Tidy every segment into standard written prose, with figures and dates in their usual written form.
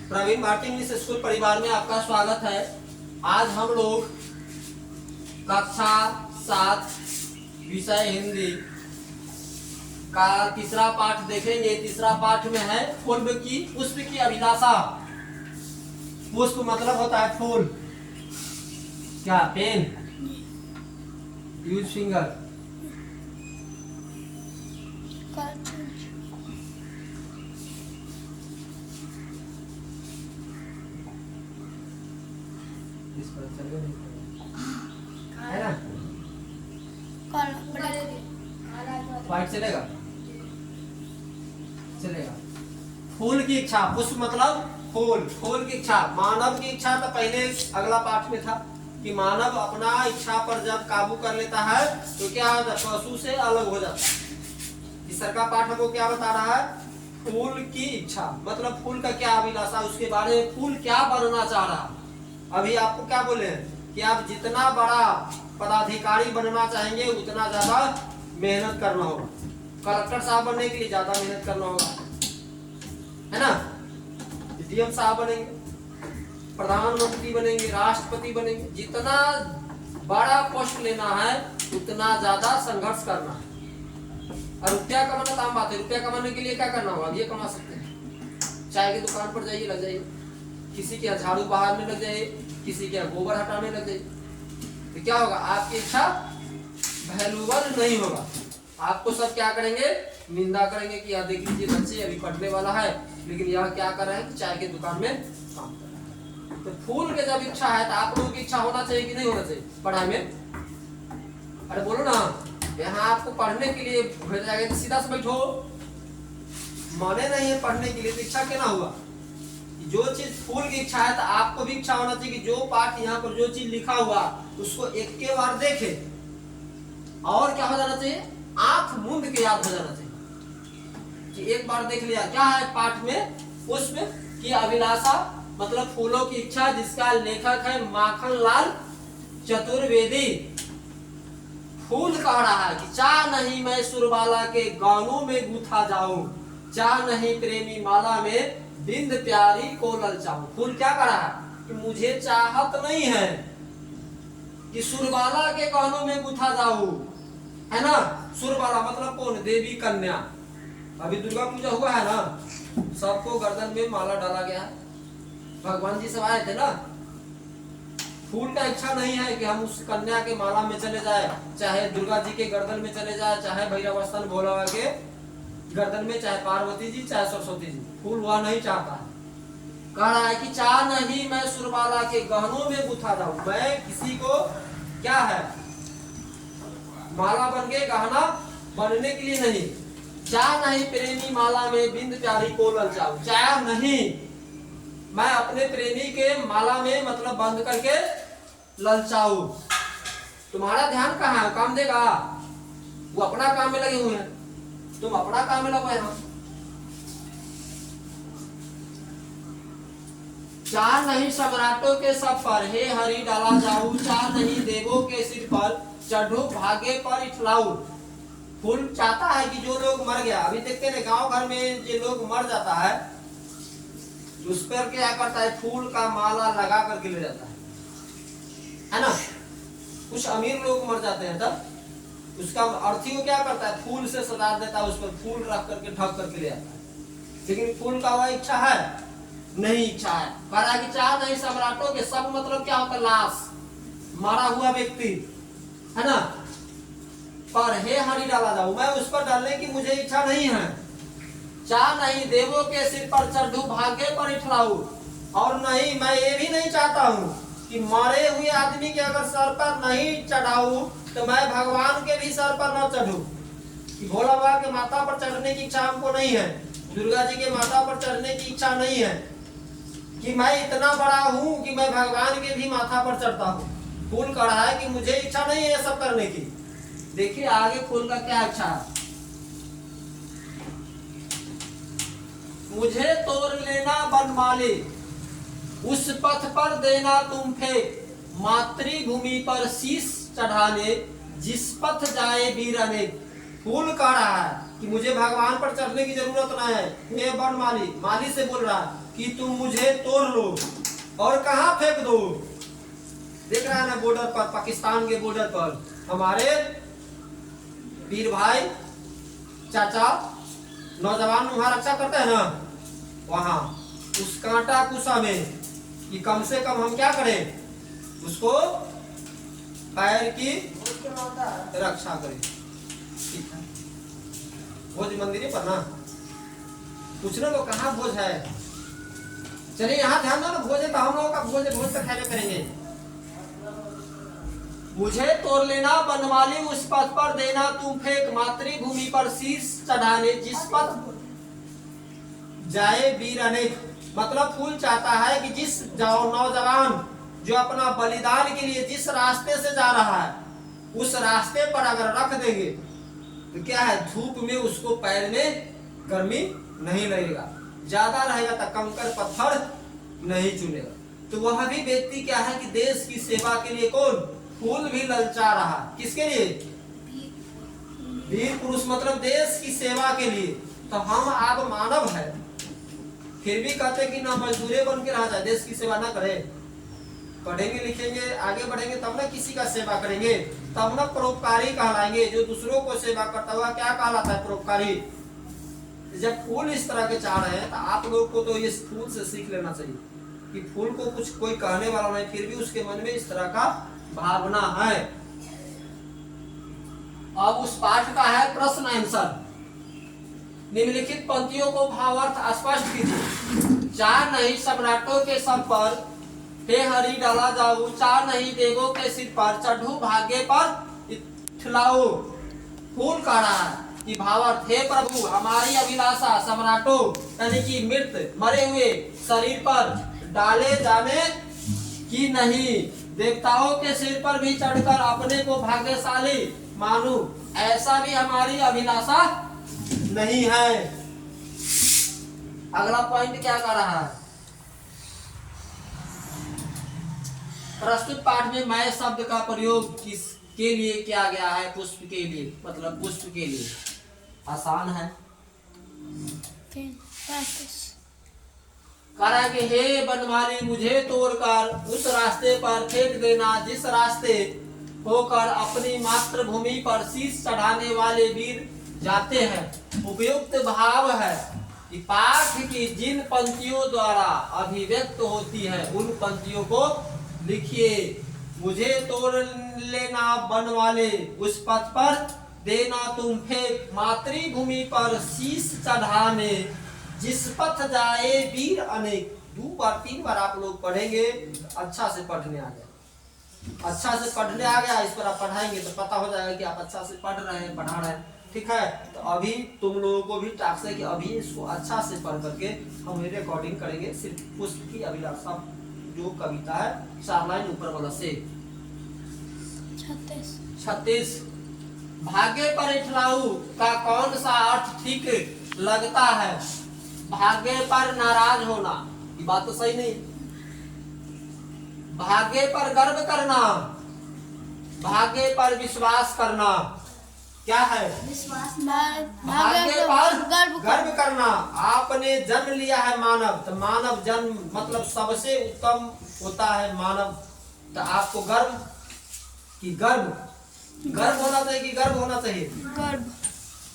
Praveen Bharti English school परिवार में आपका स्वागत है। आज हम लोग कक्षा 7 विषय हिंदी का तीसरा पाठ देखेंगे। तीसरा पाठ में है फूल की पुष्प की अभिलाषा। पुष्प मतलब होता है फूल। क्या पेन यूज फिंगर। इस पर चलो है ना, व्हाइट चलेगा चलेगा। फूल की इच्छा, पुष्प मतलब फूल। फूल की इच्छा, मानव की इच्छा तो पहले अगला पाठ में था कि मानव अपना इच्छा पर जब काबू कर लेता है तो क्या होता है, पशु से अलग हो जाता है। इस का पाठ हमको क्या बता रहा है, फूल की इच्छा मतलब फूल का क्या अभिलाषा, उसके बारे में फूल क्या बनना चाह रहा है। अभी आपको क्या बोले हैं कि आप जितना बड़ा पदाधिकारी बनना चाहेंगे उतना ज्यादा मेहनत करना होगा। कलेक्टर साहब बनने के लिए ज्यादा मेहनत करना होगा, है ना। डीएम साहब बनेंगे, प्रधानमंत्री बनेंगे, राष्ट्रपति बनेंगे। जितना बड़ा पोस्ट लेना है उतना ज्यादा संघर्ष करना है। और रुपया कमाना तो आम बात है। रुपया कमाने के लिए क्या करना होगा, ये कमा सकते हैं। चाय की दुकान पर जाइए, लग जाइए, किसी के झाड़ू बहारने लग जाइए, किसी के गोबर हटाने लग जाइए, तो क्या होगा, आपकी इच्छा वैल्यूएबल नहीं होगा। आपको सब क्या करेंगे, निंदा करेंगे कि यह देख लीजिए बच्चे अभी पढ़ने वाला है लेकिन यह क्या कर रहे हैं, चाय की दुकान में काम कर रहा है। तो फूल के जब इच्छा है तो आप लोगों की इच्छा होना चाहिए कि नहीं होना चाहिए पढ़ाई में। अरे बोलो ना, यहाँ आपको पढ़ने के लिए भेजा जाएगा तो सीधा से बैठो। माने नहीं है पढ़ने के लिए तो इच्छा क्या ना हुआ। जो चीज फूल की इच्छा है तो आपको भी इच्छा होना चाहिए कि जो पाठ यहाँ पर जो चीज लिखा हुआ उसको एक के बार देखे और क्या हो जाना चाहिए, आंख मूंद के याद हो जाना चाहिए कि एक बार देख लिया। क्या है पाठ में, पुष्प की अभिलाषा मतलब फूलों की इच्छा, जिसका लेखक है माखन लाल चतुर्वेदी। फूल कह रहा है कि चाह नहीं मैं सुरबाला के गानों में गूथा जाऊं, चाह नहीं प्रेमी माला में बिंद प्यारी को ललचाऊं। फूल क्या कर रहा है कि मुझे चाहत नहीं है कि सुरबाला के गानों में गूथा जाऊं, है ना। सुरबाला मतलब कौन, देवी कन्या। अभी दुर्गा पूजा हुआ है ना, सबको गर्दन में माला डाला गया है, भगवान जी सब आए थे ना। फूल का इच्छा नहीं है कि हम उस कन्या के माला में चले जाए, चाहे दुर्गा जी के गर्दन में चले जाए, चाहे भैरव स्थान भोला बाबा के गर्दन में, चाहे पार्वती जी चाहे सरस्वती जी। फूल वह नहीं चाहता है। कह रहा है कि चाह नहीं मैं सुरबाला के गहनों में गुथा जाऊं। मैं किसी को क्या है, माला बन के गहना बनने के लिए नहीं। चाह नहीं प्रेमी माला में बिंद प्यारी को ललचाऊं। चाह नहीं मैं अपने प्रेमी के माला में मतलब बंद करके ललचाऊं। तुम्हारा ध्यान कहाँ है, काम देगा। वो अपना काम में लगे हुए हैं, तुम अपना काम में लगो यहाँ। चाह नहीं सम्राटों के सब पर हे हरि डाला जाऊं, चाह नहीं देवों के सिर पर चढ़ू भागे पर इठलाऊं। फूल चाहता है कि जो लोग मर गया, अभी देखते हैं गांव घर में जो लोग मर जाता है उस पर क्या करता है, फूल का माला लगा करके ले जाता है ना। कुछ अमीर लोग मर जाते हैं तब उसका अर्थी को क्या करता है, फूल से सजा देता है, उस पर फूल रख करके ढक करके ले आता है। लेकिन फूल का वह इच्छा है नहीं, इच्छा है कह रहा कि चाह नहीं सम्राटों के, सब मतलब क्या होता है, लाश, मारा हुआ व्यक्ति, है ना। पर हे हरि डाला जाऊं, मैं उस पर डालने की मुझे इच्छा नहीं है। चाह नहीं देवों के सिर पर चढ़ू भाग्य पर इठलाऊं, और नहीं मैं ये भी नहीं चाहता हूँ कि मारे हुए आदमी के अगर सर पर नहीं चढ़ाऊं तो मैं भगवान के भी सर पर न चढ़ूं। कि भोला बाबा के माथा पर चढ़ने की इच्छा हमको नहीं है, दुर्गा जी के माथा पर चढ़ने की इच्छा नहीं है कि मैं इतना बड़ा हूँ कि मैं भगवान के भी माथा पर चढ़ता हूँ। फूल कह रहा है कि मुझे इच्छा नहीं है ये सब करने की। देखिए आगे फूल का क्या इच्छा है, मुझे तोड़ लेना बनमाली, उस पथ पर देना तुम फेंक, मातृभूमि पर शीश चढ़ाने जिस पथ जाए वीर अनेक। फूल कह रहा है कि मुझे भगवान पर चढ़ने की जरूरत नहीं है। हे बनमाली, माली से बोल रहा है कि तुम मुझे तोड़ लो और कहां फेंक दो। देख रहा है ना बॉर्डर पर, पाकिस्तान के बॉर्डर पर हमारे वीर भाई चाचा नौजवान वहां रक्षा करते हैं ना, वहां उस कांटा कुसा में कि कम से कम हम क्या करें, उसको पैर की रक्षा करें। ठीक है, भोज मंदिर पर ना पूछने को कहाँ भोज है। चलिए यहाँ ध्यान दो ना, भोज है तो हम लोगों का भोज है, भोज तक खाने करेंगे। मुझे तोड़ लेना बनवाली उस पथ पर देना तुम फेंक मातृभूमि पर शीश चढ़ाने जिस पथ जाए वीर अनेक। मतलब फूल चाहता है कि जिस नौजवान जो अपना बलिदान के लिए जिस रास्ते से जा रहा है उस रास्ते पर अगर रख देंगे तो क्या है, धूप में उसको पैर में गर्मी नहीं लगेगा, ज्यादा रहेगा तो कंकड़ पत्थर नहीं चुनेगा। तो वह भी व्यक्ति क्या है कि देश की सेवा के लिए कौन फूल भी ललचा रहा, किसके लिए, वीर पुरुष, मतलब देश की सेवा के लिए। तो हम आप मानव है, फिर भी कहते कि ना मजदूरे बन के रह जाए, देश की सेवा ना करे। पढ़ेंगे लिखेंगे आगे बढ़ेंगे तब ना किसी का सेवा करेंगे, तब ना परोपकारी कहलाएंगे। जो दूसरों को सेवा करता हुआ क्या कहलाता है, परोपकारी। जब फूल इस तरह के चाह रहे हैं तो आप लोग को तो इस फूल से सीख लेना चाहिए कि फूल को कुछ कोई कहने वाला नहीं, फिर भी उसके मन में इस तरह का भावना है। अब उस पाठ का है प्रश्न आंसर। निम्नलिखित पंक्तियों को भावार्थ स्पष्ट कीजिए। चार नहीं सम्राटों के सब पर हे हरि डाला जाऊ, चार नहीं देवों के सिर पर चढ़ू भाग्य पर इठलाओ। फूल का रहा है कि भावार्थ, हे प्रभु हमारी अभिलाषा सम्राटों यानी कि मृत मरे हुए शरीर पर डाले जाने की नहीं, देवताओं के सिर पर भी चढ़कर अपने को भाग्यशाली मानूं, ऐसा भी हमारी अभिलाषा नहीं है। अगला पॉइंट क्या कर रहा है, प्रस्तुत पाठ में मैं शब्द का प्रयोग किसके लिए किया गया है, पुष्प के लिए, मतलब पुष्प के लिए। आसान है, कह रहा है कि हे बनवाली मुझे तोड़कर उस रास्ते पर फेंक देना जिस रास्ते होकर अपनी मातृभूमि पर शीश चढ़ाने वाले वीर जाते हैं। उपयुक्त भाव है कि पाठ की जिन पंक्तियों द्वारा अभिव्यक्त होती है उन पंक्तियों को लिखिए। मुझे तोड़ लेना बनवाले उस पथ पर देना तुम फेंक मातृभूमि पर शीश चढ़ाने जिस पथ जाए वीर अनेक। 2 बार 3 बार आप लोग पढ़ेंगे तो अच्छा से पढ़ने आ गया, अच्छा से पढ़ने आ गया। इस पर आप पढ़ाएंगे तो पता हो जाएगा कि आप अच्छा से पढ़ रहे हैं, पढ़ा रहे हैं। ठीक है, तो अभी तुम लोगों को भी टास्क है कि अभी इसको अच्छा से पढ़ करके हम रिकॉर्डिंग करेंगे। सिर्फ पुष्प की अभिलाषा जो कविता है 4 लाइन ऊपर वाला से 36। भाग्य पर इठलाऊ का कौन सा अर्थ ठीक लगता है। भाग्य पर नाराज होना, ये बात तो सही नहीं। भाग्य पर गर्व करना, भाग्य पर विश्वास करना, क्या है विश्वास। भाग्य पर गर्व करना। आपने जन्म लिया है मानव, तो मानव जन्म मतलब सबसे उत्तम होता है मानव। तो आपको गर्व कि गर्व होना चाहिए कि गर्व होना चाहिए,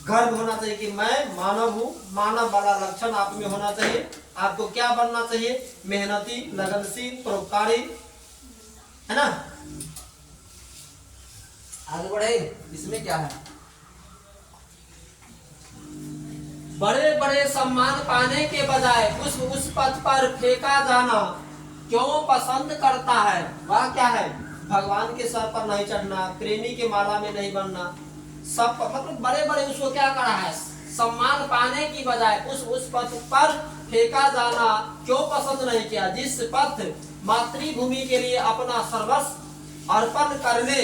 गर्व होना चाहिए कि मैं मानव हूँ। मानव वाला लक्षण आप में होना चाहिए। आपको क्या बनना चाहिए, मेहनती, लगनशील, परोपकारी, है ना। आगे बढ़े, इसमें क्या है, बड़े बड़े सम्मान पाने के बजाय उस पथ पर फेंका जाना क्यों पसंद करता है। वह क्या है, भगवान के सर पर नहीं चढ़ना, प्रेमी के माला में नहीं बनना, सब मतलब बड़े बड़े उसको क्या करा है, सम्मान पाने की बजाय उस पथ पर फेंका जाना क्यों पसंद नहीं किया जिस पथ मातृभूमि के लिए अपना सर्वस्व अर्पण करने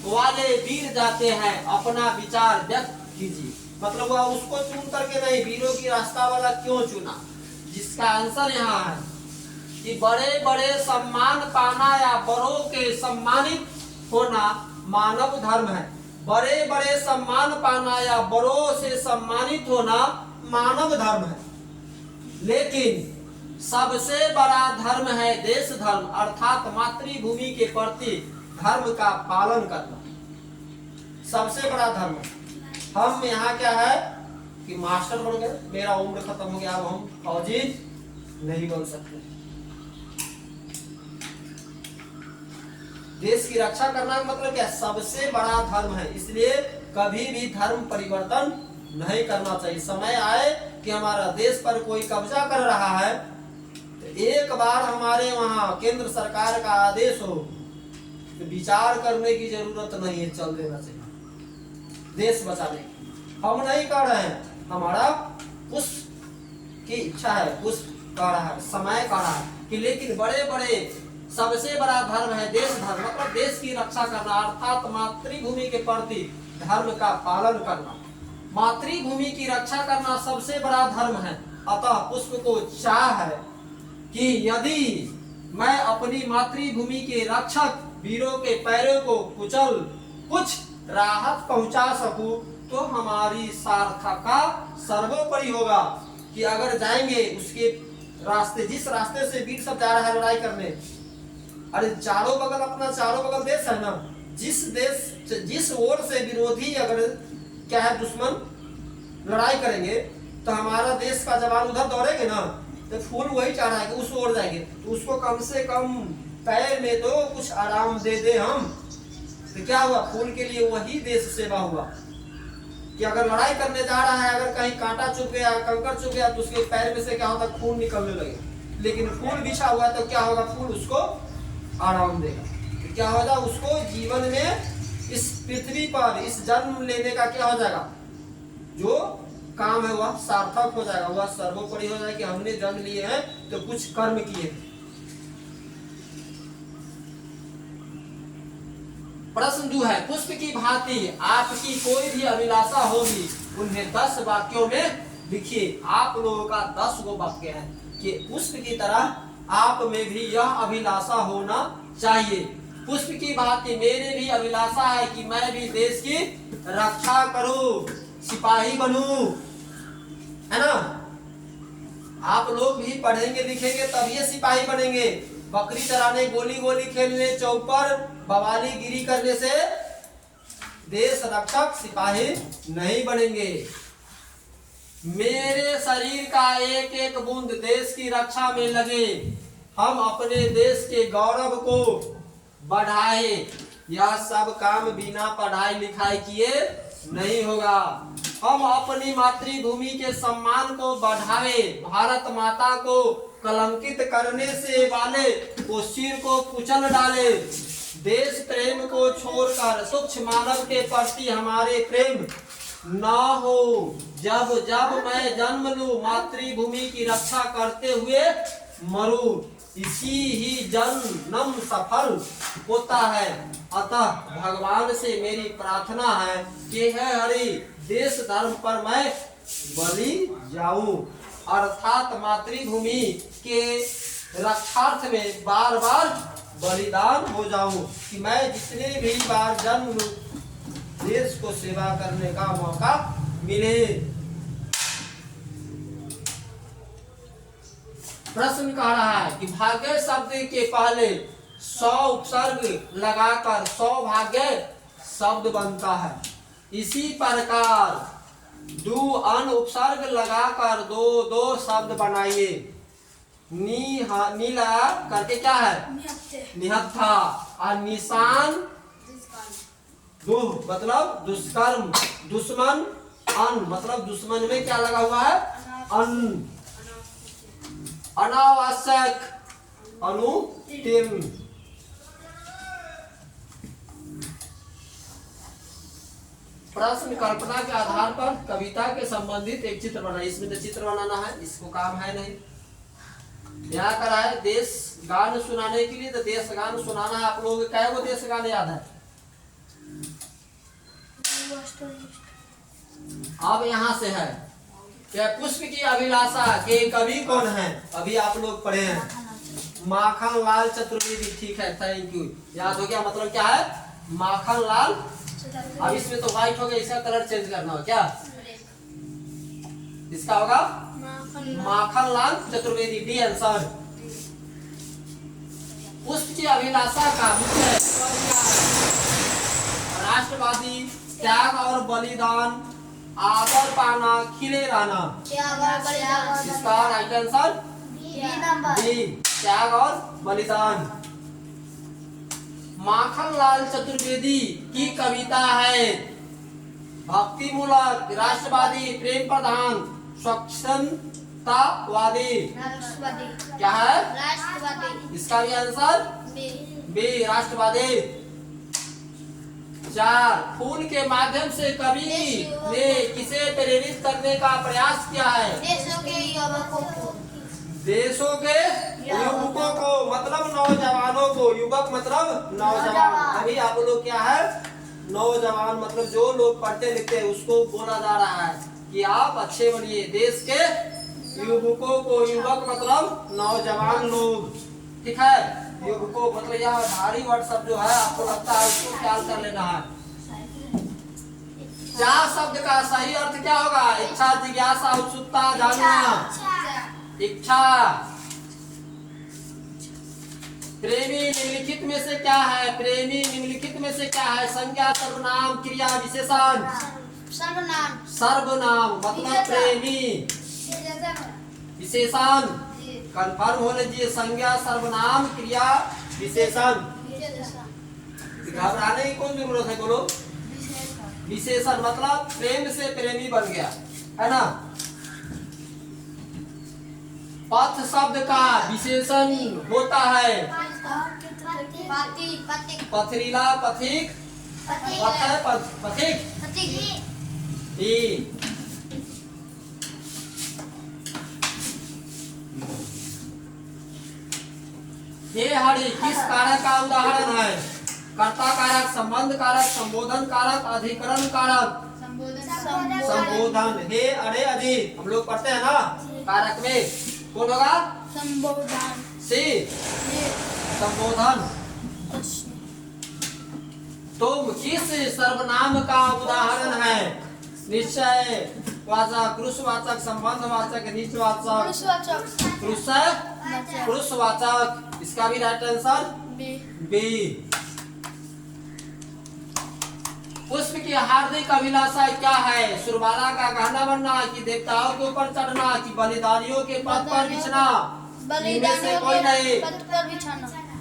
वाले वीर जाते हैं। अपना विचार व्यक्त कीजिए। मतलब वह उसको चुन करके नहीं, वीरों की रास्ता वाला क्यों चुना। जिसका आंसर यहाँ है कि बड़े बड़े सम्मान पाना या बड़ों के सम्मानित होना मानव धर्म है। बड़े बड़े सम्मान पाना या बड़ों से सम्मानित होना मानव धर्म है। लेकिन सबसे बड़ा धर्म है देश धर्म, अर्थात मातृभूमि के प्रति धर्म का पालन करना सबसे बड़ा धर्म। हम यहाँ क्या है कि मास्टर बन गए, मेरा उम्र खत्म हो गया, अब हम फौजी नहीं बन सकते। देश की रक्षा करना का मतलब क्या, सबसे बड़ा धर्म है, इसलिए कभी भी धर्म परिवर्तन नहीं करना चाहिए। समय आए कि हमारा देश पर कोई कब्जा कर रहा है तो एक बार हमारे वहां केंद्र सरकार का आदेश हो तो विचार करने की जरूरत नहीं है, चल देना चाहिए देश बचाने की। हम नहीं कर रहे हैं, हमारा पुष्प की इच्छा है, पुष्प कह रहा है, समय कह रहा है कि लेकिन बड़े बड़े सबसे बड़ा धर्म है देश धर्म, मतलब देश की रक्षा करना, अर्थात मातृभूमि के प्रति धर्म का पालन करना। मातृभूमि की रक्षा करना सबसे बड़ा धर्म है। अतः पुष्प को चाह है कि यदि मैं अपनी मातृभूमि के रक्षक वीरों के पैरों को कुचल कुछ राहत पहुंचा सकूं तो हमारी सार्थकता सर्वोपरि होगा। कि अगर जाएंगे उसके रास्ते, जिस रास्ते से वीर सब जा रहा है लड़ाई करने, अरे चारों बगल अपना चारों बगल देश है ना, जिस ओर से विरोधी अगर क्या है दुश्मन लड़ाई करेंगे तो हमारा देश का जवान उधर दौड़ेंगे ना, तो फूल वही चाह रहा है कि उस ओर जाएंगे तो उसको कम से कम पैर में तो कुछ आराम दे दे हम, तो क्या हुआ, फूल के लिए वही देश सेवा हुआ। कि अगर लड़ाई करने जा रहा है, अगर कहीं कांटा चुभ गया, कंकड़ चुभ गया तो उसके पैर में से क्या होता, खून निकलने लगे, लेकिन फूल बिछा हुआ तो क्या होगा, फूल उसको आराम देगा, तो क्या होगा, उसको जीवन में इस पृथ्वी पर इस जन्म लेने का क्या हो जाएगा, जो काम है वह सार्थक हो जाएगा, वह सर्वोपरि हो जाएगा कि हमने जन्म लिए हैं तो कुछ कर्म किए। प्रश्न 2 है, पुष्प की भांति आपकी कोई भी अभिलाषा होगी उन्हें 10 वाक्यों में लिखिए। आप लोगों का 10 गो वाक्य है कि पुष्प की तरह आप में भी यह अभिलाषा होना चाहिए। पुष्प की भांति मेरे भी अभिलाषा है कि मैं भी देश की रक्षा करूं, सिपाही बनूं, है ना। आप लोग भी पढ़ेंगे लिखेंगे तब ये सिपाही बनेंगे। बकरी चराने, गोली गोली खेलने, चौक पर बवाली गिरी करने से देश रक्षक सिपाही नहीं बनेंगे। मेरे शरीर का एक एक बूंद देश की रक्षा में लगे, हम अपने देश के गौरव को बढ़ाए। यह सब काम बिना पढ़ाई लिखाई किए नहीं होगा। हम अपनी मातृभूमि के सम्मान को बढ़ावे, भारत माता को कलंकित करने से वाले को सिर को कुचल डाले। देश प्रेम को छोड़कर तुच्छ मानव के प्रति हमारे प्रेम न हो। जब जब मैं जन्म लूं मातृभूमि की रक्षा करते हुए मरूं, इसी ही जन्म सफल होता है। अतः भगवान से मेरी प्रार्थना है कि हे हरि, देश धर्म पर मैं बलि जाऊं, अर्थात मातृभूमि के रक्षार्थ में बार बार बलिदान हो जाऊं, कि मैं जितने भी बार जन्म लूं देश को सेवा करने का मौका मिले। प्रश्न कह रहा है कि भाग्य शब्द के पहले 100 उपसर्ग लगाकर सौभाग्य शब्द बनता है। इसी प्रकार 2 अन्य उपसर्ग लगाकर 2 शब्द बनाइए। नीला करके क्या है, निहत्था, और निशान दुह मतलब दुष्कर्म, दुश्मन, अन मतलब दुश्मन में क्या लगा हुआ है, अन, अनावश्यक, अनुतिम। प्रश्न कल्पना के आधार पर कविता के संबंधित एक चित्र बनाइए। इसमें तो चित्र बनाना है, इसको काम है नहीं। यहाँ करा है देश गान सुनाने के लिए, तो देश गान सुनाना है। आप लोगों को क्या वो देश गान याद है? अब यहाँ से है क्या, पुष्प की अभिलाषा के कवि कौन है? अभी आप लोग पढ़े हैं, माखन लाल चतुर्वेदी। ठीक है, थैंक यू, याद हो गया। मतलब क्या है, माखन लाल। अब इसमें तो व्हाइट हो गया, इसका कलर चेंज करना हो क्या, इसका होगा माखनलाल चतुर्वेदी, डी आंसर। पुष्प की अभिलाषा का मुख्य स्वर क्या है? राष्ट्रवादी, त्याग और बलिदान, आदर पाना, खिले रहना। इसका राइट आंसर बी, त्याग और बलिदान। माखनलाल चतुर्वेदी की कविता है भक्ति मूलक, राष्ट्रवादी, प्रेम प्रधान, स्वच्छतावादी। क्या है? इसका भी आंसर बी, राष्ट्रवादी। 4, फूल के माध्यम से कवि ने किसे प्रेरित करने का प्रयास किया है? देशों के युवकों को, मतलब नौजवानों को। युवक मतलब नौजवान। अभी आप लोग क्या है? नौजवान मतलब जो लोग पढ़ते लिखते हैं उसको बोला जा रहा है कि आप अच्छे बनिए। देश के युवकों को, युवक मतलब नौजवान लोग, ठीक है। युवकों मतलब यह भारी वर्ड शब्द जो है आपको लगता है उसको ख्याल कर लेना है। 4 शब्द का सही अर्थ क्या होगा? इच्छा, जिज्ञासा, उत्सुकता, जानना। इच्छा। प्रेमी निम्नलिखित में से क्या है? प्रेमी निम्नलिखित में से क्या है? संज्ञा, सर्वनाम, क्रिया, विशेषण। सर्वनाम मतलब प्रेमी। विशेषण कंफर्म हो लीजिए। संज्ञा, सर्वनाम, क्रिया, विशेषण। घबराने की कौन जरूरत है? बोलो। विशेषण मतलब प्रेम से प्रेमी बन गया, है ना। पथ शब्द का विशेषण होता है पथरीला, पथिक, पथिक। हे हरि किस कारक का उदाहरण है? कर्ता कारक, संबंध कारक, संबोधन कारक, अधिकरण कारक। संबोधन। हे अरे अधि हम लोग पढ़ते हैं ना कारक में, कौन होगा? संबोधन। सी, संबोधन। तुम किस सर्वनाम का उदाहरण है? निश्चय वाचक, पुरुषवाचक, संबंधवाचक, निजवाचक, पुरुषवाचक। इसका भी राइट आंसर बी। पुष्प की हार्दिक अभिलाषा क्या है? सुरबाला का गहना बनना, कि देवताओं के ऊपर चढ़ना, कि बलिदानियों के पद पर बिछना। इनमें से कोई नहीं।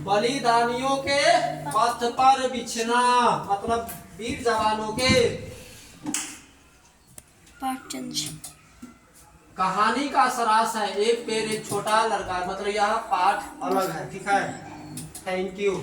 बलिदानियों के पथ पर बिछना मतलब वीर जवानों के। कहानी का सारांश है एक पेड़ एक छोटा लड़का, मतलब यह पाठ अलग है, ठीक है। Thank you.